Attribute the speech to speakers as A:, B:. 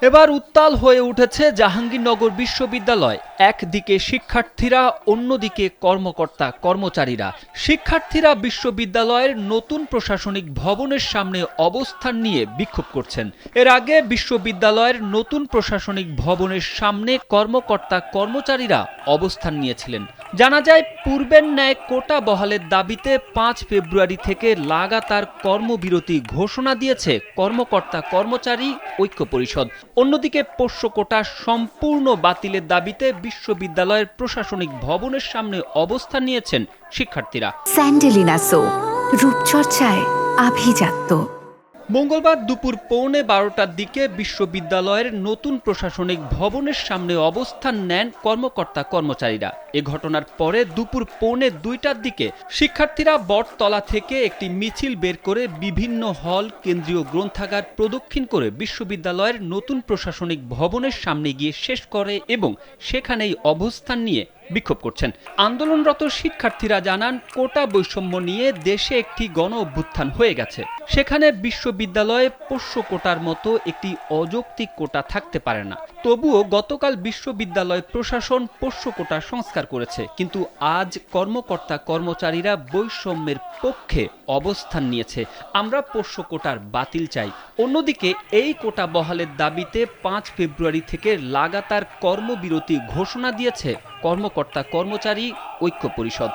A: এবার উত্তাল হয়ে উঠেছে জাহাঙ্গীরনগর বিশ্ববিদ্যালয়। একদিকে শিক্ষার্থীরা, অন্যদিকে কর্মকর্তা কর্মচারীরা। শিক্ষার্থীরা বিশ্ববিদ্যালয়ের নতুন প্রশাসনিক ভবনের সামনে অবস্থান নিয়ে বিক্ষোভ করছেন। এর আগে বিশ্ববিদ্যালয়ের নতুন প্রশাসনিক ভবনের সামনে কর্মকর্তা কর্মচারীরা অবস্থান নিয়েছিলেন। জানা যায়, পূর্বের ন্যায় কোটা বহালের দাবিতে ৫ ফেব্রুয়ারি থেকে লাগাতার কর্মবিরতি ঘোষণা দিয়েছে কর্মকর্তা কর্মচারী ঐক্য পরিষদ। অন্যদিকে পোষ্য কোটা সম্পূর্ণ বাতিলের দাবিতে বিশ্ববিদ্যালয়ের প্রশাসনিক ভবনের সামনে অবস্থান নিয়েছেন শিক্ষার্থীরা।
B: স্যান্ডেলিনা সো, রূপচর্চায় আভিজাত্য।
A: মঙ্গলবার দুপুর ১১:৩০টার দিকে বিশ্ববিদ্যালয়ের নতুন প্রশাসনিক ভবনের সামনে অবস্থান নেন কর্মকর্তা কর্মচারীরা। এ ঘটনার পরে দুপুর ১:২০টার দিকে শিক্ষার্থীরা বটতলা থেকে একটি মিছিল বের করে বিভিন্ন হল, কেন্দ্রীয় গ্রন্থাগার প্রদক্ষিণ করে বিশ্ববিদ্যালয়ের নতুন প্রশাসনিক ভবনের সামনে গিয়ে শেষ করে এবং সেখানেই অবস্থান নিয়ে বিক্ষোভ করছেন। আন্দোলনরত শিক্ষার্থীরা জানান, কোটা বৈষম্য নিয়ে দেশে একটি গণ অভ্যুত্থান হয়ে গেছে। সেখানে বিশ্ববিদ্যালয়ে পোষ্য কোটার মতো একটি অযৌক্তিক কোটা থাকতে পারে না। তবুও গতকাল বিশ্ববিদ্যালয় প্রশাসন পোষ্য কোটা সংস্কার করেছে, কিন্তু আজ কর্মকর্তা কর্মচারীরা বৈষম্যের পক্ষে অবস্থান নিয়েছে। আমরা পোষ্য কোটার বাতিল চাই। অন্যদিকে এই কোটা বহালের দাবিতে ৫ ফেব্রুয়ারি থেকে লাগাতার কর্মবিরতি ঘোষণা দিয়েছে কর্মকর্তা কর্মচারী ঐক্য পরিষদ।